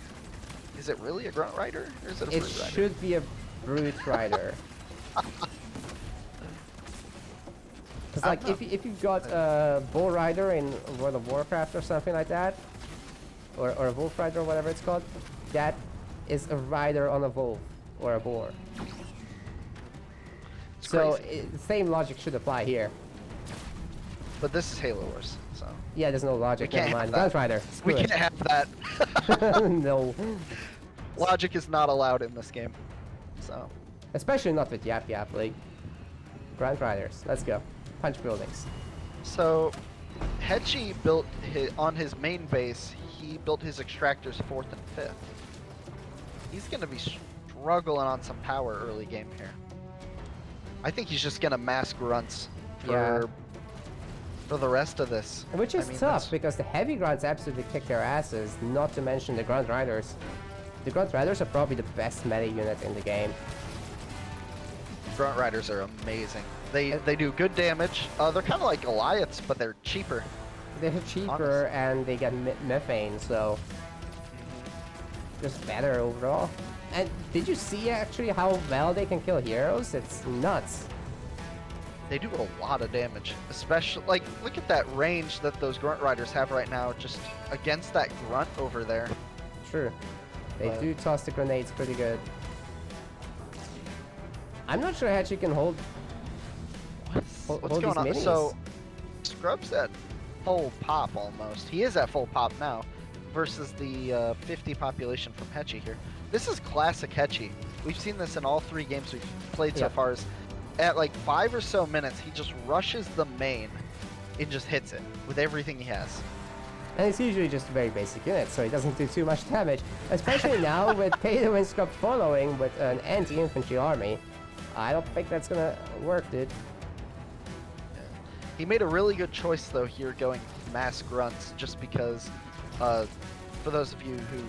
is it really a grunt rider or is it a brute rider? It should be a brute rider. Because like if you've got a bull rider in World of Warcraft or something like that, or a wolf rider or whatever it's called, that is a rider on a wolf or a boar. So the same logic should apply here. But this is Halo Wars, so. Yeah, there's no logic. Never mind. Grunt rider. We can't have that. No. Logic is not allowed in this game. So. Especially not with Yap Yap. Like, grunt riders. Let's go. Punch buildings. So, Hechi built on his main base. He built his extractors 4th and 5th. He's gonna be struggling on some power early game here. I think he's just gonna mass grunts for the rest of this. Which is tough because the heavy grunts absolutely kick their asses. Not to mention the grunt riders. The grunt riders are probably the best meta unit in the game. Grunt riders are amazing. They do good damage. They're kind of like Goliaths, but they're cheaper. They're cheaper and they get methane, so just better overall. And did you see actually how well they can kill heroes? It's nuts. They do a lot of damage, especially like look at that range that those grunt riders have right now, just against that grunt over there. True, they do toss the grenades pretty good. I'm not sure Hechi can hold. What's going on? Minis. So Scrub's at full pop almost. He is at full pop now, versus the 50 population from Hechi here. This is classic Hechi. We've seen this in all 3 games we've played so far. At like 5 or so minutes, he just rushes the main and just hits it with everything he has. And it's usually just a very basic unit, so he doesn't do too much damage. Especially now with P2wScrub following with an anti-infantry army. I don't think that's gonna work, dude. He made a really good choice though here going mass grunts, just because for those of you who,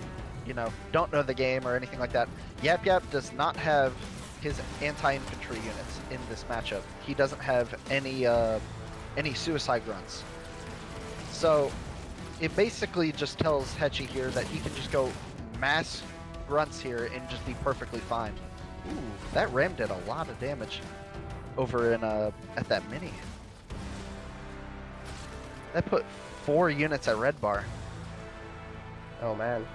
you know, don't know the game or anything like that, Yap Yap does not have his anti-infantry units in this matchup. He doesn't have any suicide grunts. So it basically just tells Hechi here that he can just go mass grunts here and just be perfectly fine. Ooh, that ram did a lot of damage over in at that mini. That put 4 units at red bar. Oh man.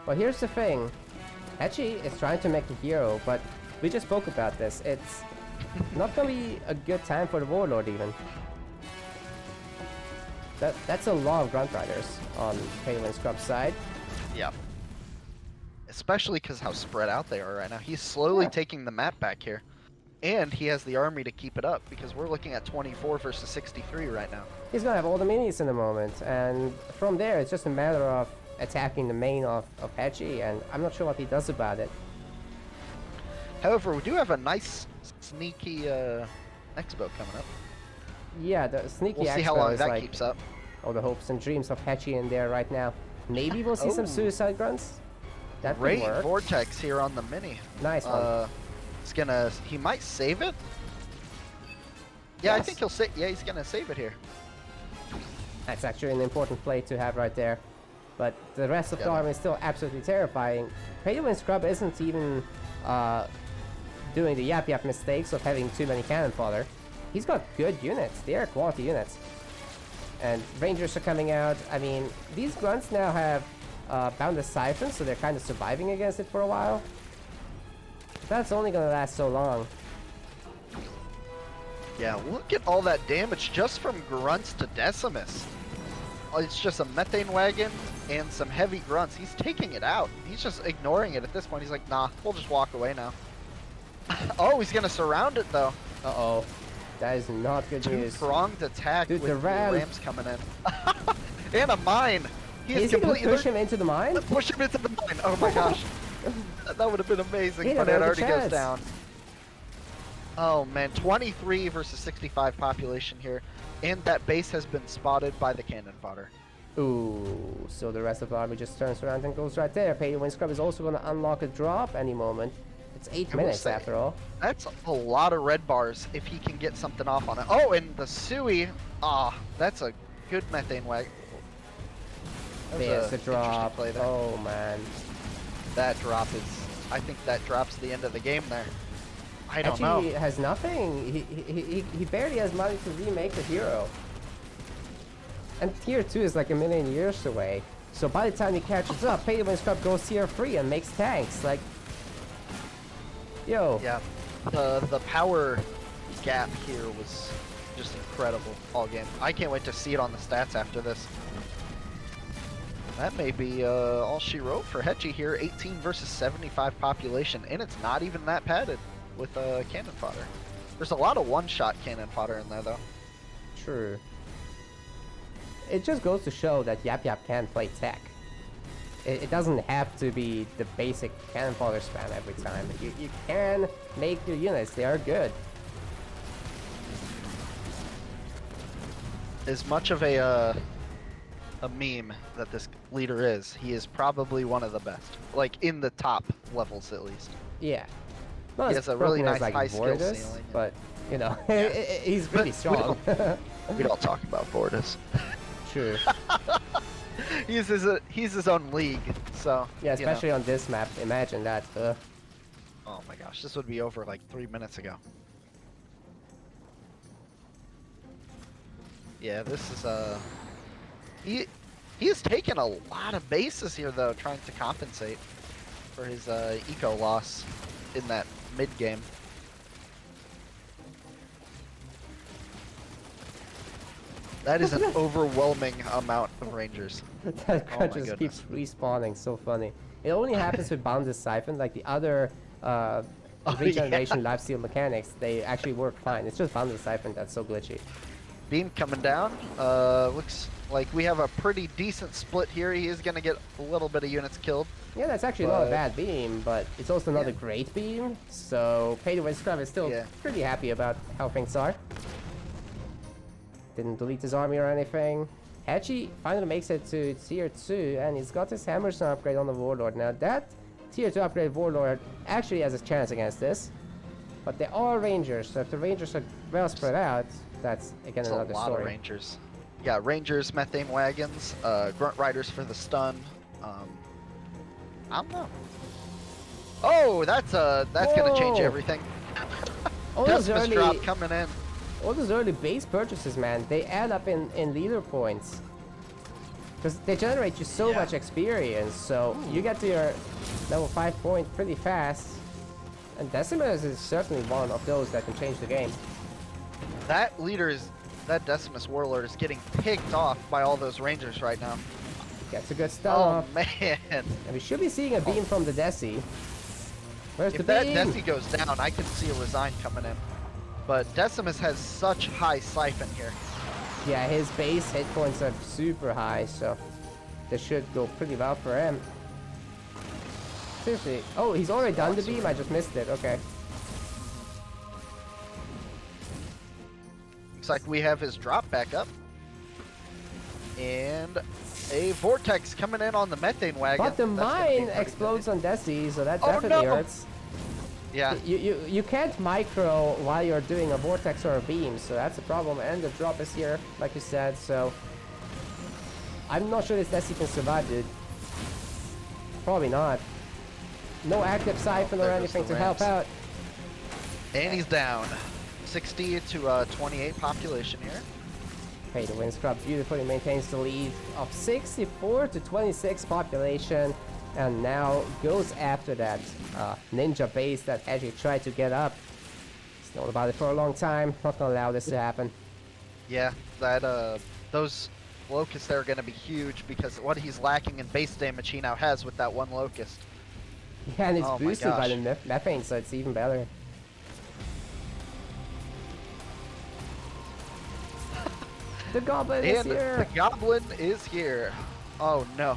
Well, here's the thing. Hechi is trying to make a hero, but we just spoke about this. It's not gonna be a good time for the Warlord even. That's a lot of Grunt Riders on P2wScrub's side. Yeah. Especially because how spread out they are right now. He's slowly taking the map back here. And he has the army to keep it up, because we're looking at 24 versus 63 right now. He's gonna have all the minis in the moment, and from there it's just a matter of attacking the main of Hechi, and I'm not sure what he does about it. However, we do have a nice sneaky expo coming up. Yeah, the sneaky We'll see expo how long is that like keeps up. all the hopes and dreams of Hechi in there right now. Maybe we'll see some suicide grunts. That could Great work. vortex here on the mini. Nice one. He might save it. Yeah, Yes. I think he'll save. Yeah, he's gonna save it here. That's actually an important play to have right there. But the rest of the army is still absolutely terrifying. P2wScrub isn't even doing the yap mistakes of having too many cannon fodder. He's got good units. They are quality units. And Rangers are coming out. I mean, these grunts now have boundless siphons, so they're kind of surviving against it for a while. That's only gonna last so long. Yeah, look at all that damage just from grunts to Decimus. It's just a methane wagon and some heavy grunts. He's taking it out. He's just ignoring it at this point. He's like, nah, we'll just walk away now. Oh, he's gonna surround it though. Uh-oh. That is not good news. Two-pronged attack Dude, with the the ram. rams coming in. And a mine. Is he gonna push him into the mine? Push him into the mine. Oh my gosh. That would have been amazing, but it already goes down. Oh man, 23 versus 65 population here. And that base has been spotted by the cannon fodder. Ooh, so the rest of the army just turns around and goes right there. P2wScrub is also going to unlock a drop any moment. It's 8 minutes after all. That's a lot of red bars if he can get something off on it. Oh, and the Sui. Ah, that's a good methane wagon. There's the drop. Play there. Oh man. That drop is... I think that drops the end of the game there. I don't know. He has nothing. He barely has money to remake the hero. And tier 2 is like a million years away. So by the time he catches up, P2wScrub goes tier 3 and makes tanks. Like, yo. Yeah, the power gap here was just incredible all game. I can't wait to see it on the stats after this. That may be all she wrote for Hechi here. 18 versus 75 population, and it's not even that padded with cannon fodder. There's a lot of one-shot cannon fodder in there, though. True. It just goes to show that Yap can play tech. It doesn't have to be the basic cannon fodder spam every time. You can make your units, they are good. As much of a meme that this leader is, he is probably one of the best. Like, in the top levels, at least. Yeah. Not he has a really nice like high skill VoDs, ceiling. But, you know, he's really strong. We don't talk about VoDs. True. he's his own league, so... Yeah, especially on this map. Imagine that. Oh my gosh, this would be over like 3 minutes ago. Yeah, this is he has taken a lot of bases here though, trying to compensate for his eco loss in that mid game. That is an overwhelming amount of Rangers. That gun just keeps respawning, so funny. It only happens with Boundless Siphon, like the other regeneration lifesteal mechanics, they actually work fine. It's just Boundless Siphon that's so glitchy. Beam coming down. Looks like we have a pretty decent split here. He is going to get a little bit of units killed. Yeah, that's actually not a bad beam, but it's also not a great beam. So P2wScrub is still pretty happy about how things are. Didn't delete his army or anything. Hechi finally makes it to tier 2, and he's got his Hammerstone upgrade on the Warlord. Now that tier 2 upgrade Warlord actually has a chance against this. But they are Rangers, so if the Rangers are well spread out, that's again another a lot story. Of Rangers. Yeah, Rangers, methane wagons, grunt riders for the stun. I don't know. Oh, that's gonna change everything. All those early drop coming in. All those early base purchases, man, they add up in leader points. Because they generate you so much experience, so you get to your level 5 point pretty fast. And Decimus is certainly one of those that can change the game. That Decimus Warlord is getting picked off by all those Rangers right now. Gets a good stun Oh off. man! And we should be seeing a beam from the Desi. Where's the If that beam? Desi goes down, I can see a Resign coming in. But Decimus has such high siphon here. Yeah, his base hit points are super high, so this should go pretty well for him. Seriously. Oh, he's already done the beam? I just missed it. Okay. Looks like we have his drop back up. And a Vortex coming in on the Methane Wagon. But the mine explodes on Desi, so that definitely hurts. Yeah. You can't micro while you're doing a Vortex or a beam, so that's a problem. And the drop is here, like you said, so I'm not sure this Desi can survive, dude. Probably not. No active siphon or anything to help out. And he's down. 60 to 28 population here. P2wScrub beautifully maintains the lead of 64 to 26 population, and now goes after that ninja base that Hechi tried to get up. He's known about it for a long time. Not gonna allow this to happen. Yeah, that those locusts there are gonna be huge because what he's lacking in base damage he now has with that one locust. Yeah, and it's Oh my boosted by the gosh. methane, so it's even better. The goblin is And here! the goblin is here. Oh no.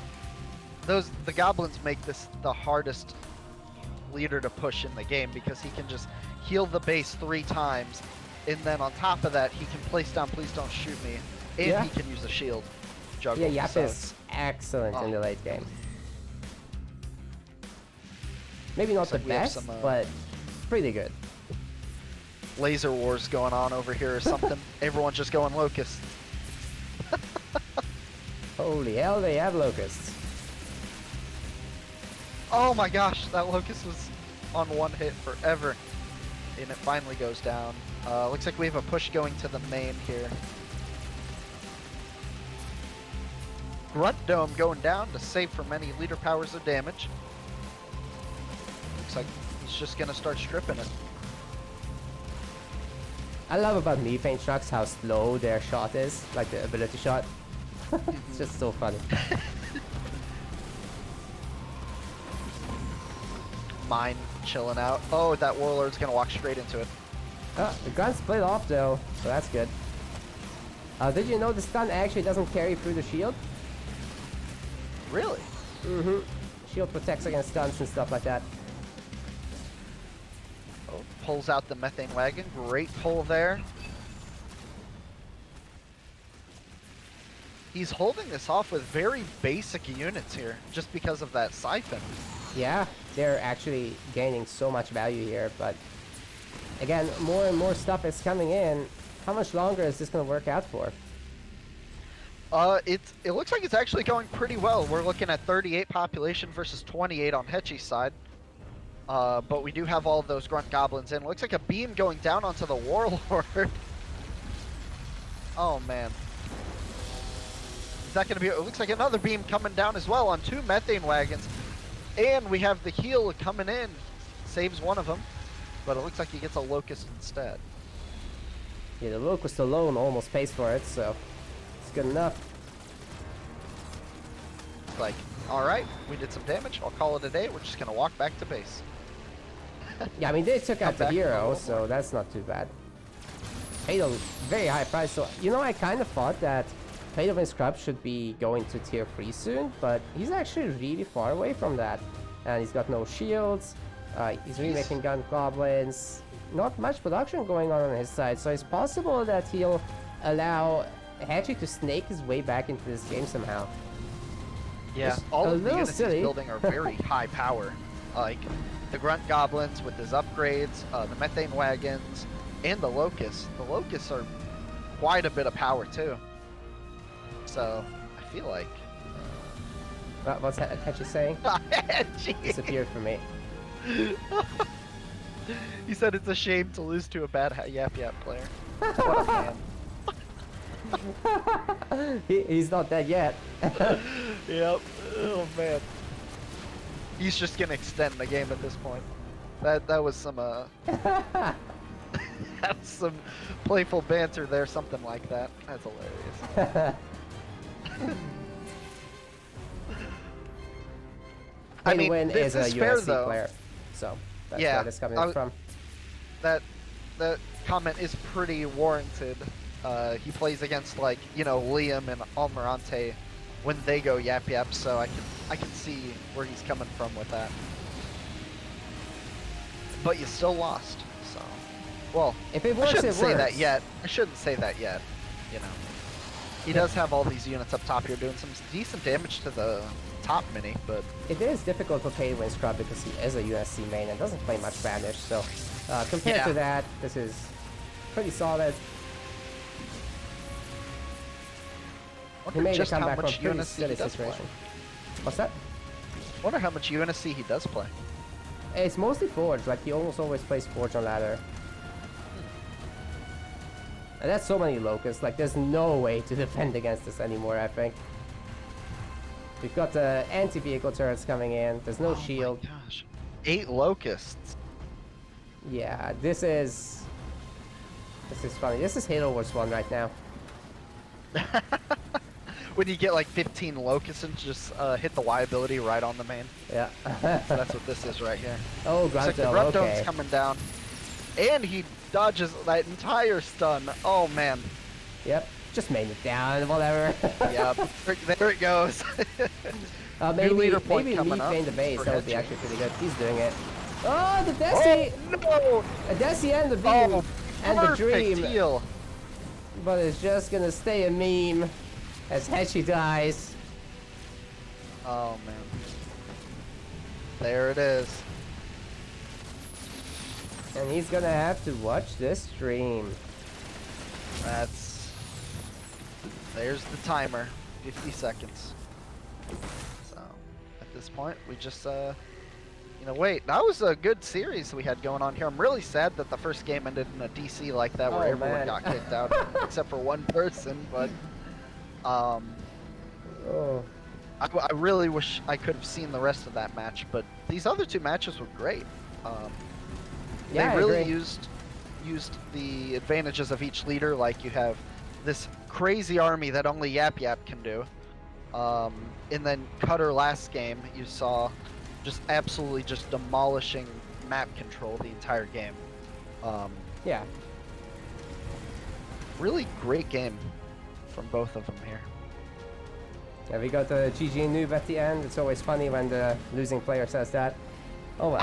The goblins make this the hardest leader to push in the game because he can just heal the base 3 times, and then on top of that he can place down please don't shoot me, and he can use a shield juggle. Yeah, Yap so is excellent in the late game. Maybe not the like we have best, some, but pretty good. laser wars going on over here or something. Everyone's just going locusts. Holy hell, they have locusts. Oh my gosh, that locust was on one hit forever. And it finally goes down. Looks like we have a push going to the main here. Grunt Dome going down to save from any leader powers of damage. Looks like he's just gonna start stripping it. I love about methane trucks how slow their shot is, like the ability shot. It's just so funny. Mine chilling out. Oh, that Warlord's gonna walk straight into it. The gun split off though, so that's good. Did you know the stun actually doesn't carry through the shield? Really? Mm-hmm. Shield protects against stuns and stuff like that. Oh, pulls out the methane wagon. Great pull there. He's holding this off with very basic units here, just because of that siphon. Yeah, they're actually gaining so much value here, but again, more and more stuff is coming in. How much longer is this going to work out for? It looks like it's actually going pretty well. We're looking at 38 population versus 28 on Hechi's side. But we do have all of those grunt goblins in. Looks like a beam going down onto the Warlord. Oh man. Is that gonna be, it looks like another beam coming down as well on 2 methane wagons. And we have the heal coming in. Saves one of them. But it looks like he gets a locust instead. Yeah, the locust alone almost pays for it, so it's good enough. Like, alright, we did some damage. I'll call it a day. We're just gonna walk back to base. Yeah, I mean, they took out the back hero, to so that's not too bad. Paid a very high price, so, you know, I kind of thought that P2wScrub should be going to tier 3 soon, but he's actually really far away from that. And he's got no shields, he's remaking gun goblins, not much production going on his side, so it's possible that he'll allow Hechi to snake his way back into this game somehow. Yeah, Just all a of the little units he's silly. building are very high power. Like, the grunt goblins with his upgrades, the methane wagons, and the locusts. The locusts are quite a bit of power too. So, I feel like... What's Hechi saying? Disappeared from me. He said it's a shame to lose to a bad Yap Yap player. What a man. He's not dead yet. Yep. Oh man. He's just gonna extend the game at this point. That was some that was some playful banter there, something like that. That's hilarious. I mean, P2win is a fair, USC though. player, so that's Yeah, where this coming from. That comment is pretty warranted. He plays against, like, you know, Liam and Almirante when they go yap yap, so I can see where he's coming from with that. But you still lost, so well. If it works, I shouldn't it say works. that yet. I shouldn't say that yet. You know, he does have all these units up top here doing some decent damage to the top mini, but it is difficult for P2wScrub because he is a USC main and doesn't play much Spanish. So compared to that, this is pretty solid. He made a comeback from a pretty steady situation. What's that? I wonder how much UNSC he does play. It's mostly Forge, like he almost always plays Forge on ladder. And that's so many locusts, like there's no way to defend against this anymore, I think. We've got the anti-vehicle turrets coming in, there's no shield. Oh my gosh. 8 locusts. Yeah, this is funny. This is Halo Wars 1 right now. When you get like 15 locusts and just hit the Y ability right on the main. Yeah. So that's what this is right here. Oh, Looks like the Grunto, Grunt Dome's okay. coming down. And he dodges that entire stun. Oh man. Yep, just made it down, whatever. Yep, there it goes. Maybe leader point maybe coming me up playing the base, for that would be Hechi. actually pretty good. He's doing it. Oh, the Desi! Oh, no! Desi and the beam Oh, and the perfect dream. heal. But it's just gonna stay a meme as Hechi dies. Oh man. There it is. And he's gonna have to watch this stream. There's the timer. 50 seconds. So, at this point, we just, wait. That was a good series we had going on here. I'm really sad that the first game ended in a DC like that where Oh, everyone man. got kicked out, except for one person, but, Oh. I really wish I could have seen the rest of that match, but these other 2 matches were great. Yeah, they really I agree. used the advantages of each leader, like you have this crazy army that only Yap Yap can do. And then Cutter last game, you saw just absolutely just demolishing map control the entire game. Yeah. Really great game from both of them here. Yeah, we got the GG noob at the end. It's always funny when the losing player says that. Oh well.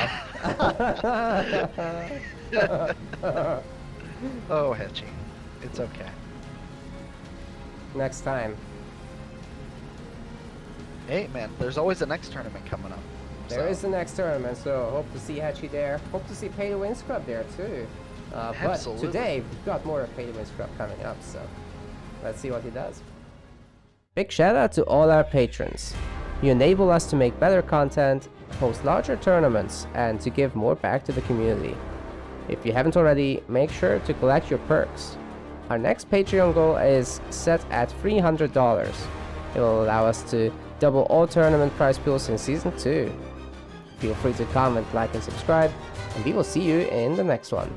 Oh, Hechi. It's okay. Next time. Hey, man, there's always a next tournament coming up. There is the next tournament, so hope to see Hechi there. Hope to see P2wScrub there too. But Absolutely. today we've got more of P2wScrub coming up, so let's see what he does. Big shout out to all our patrons. You enable us to make better content, host larger tournaments, and to give more back to the community. If you haven't already, make sure to collect your perks. Our next Patreon goal is set at $300. It will allow us to double all tournament prize pools in Season 2. Feel free to comment, like, and subscribe, and we will see you in the next one.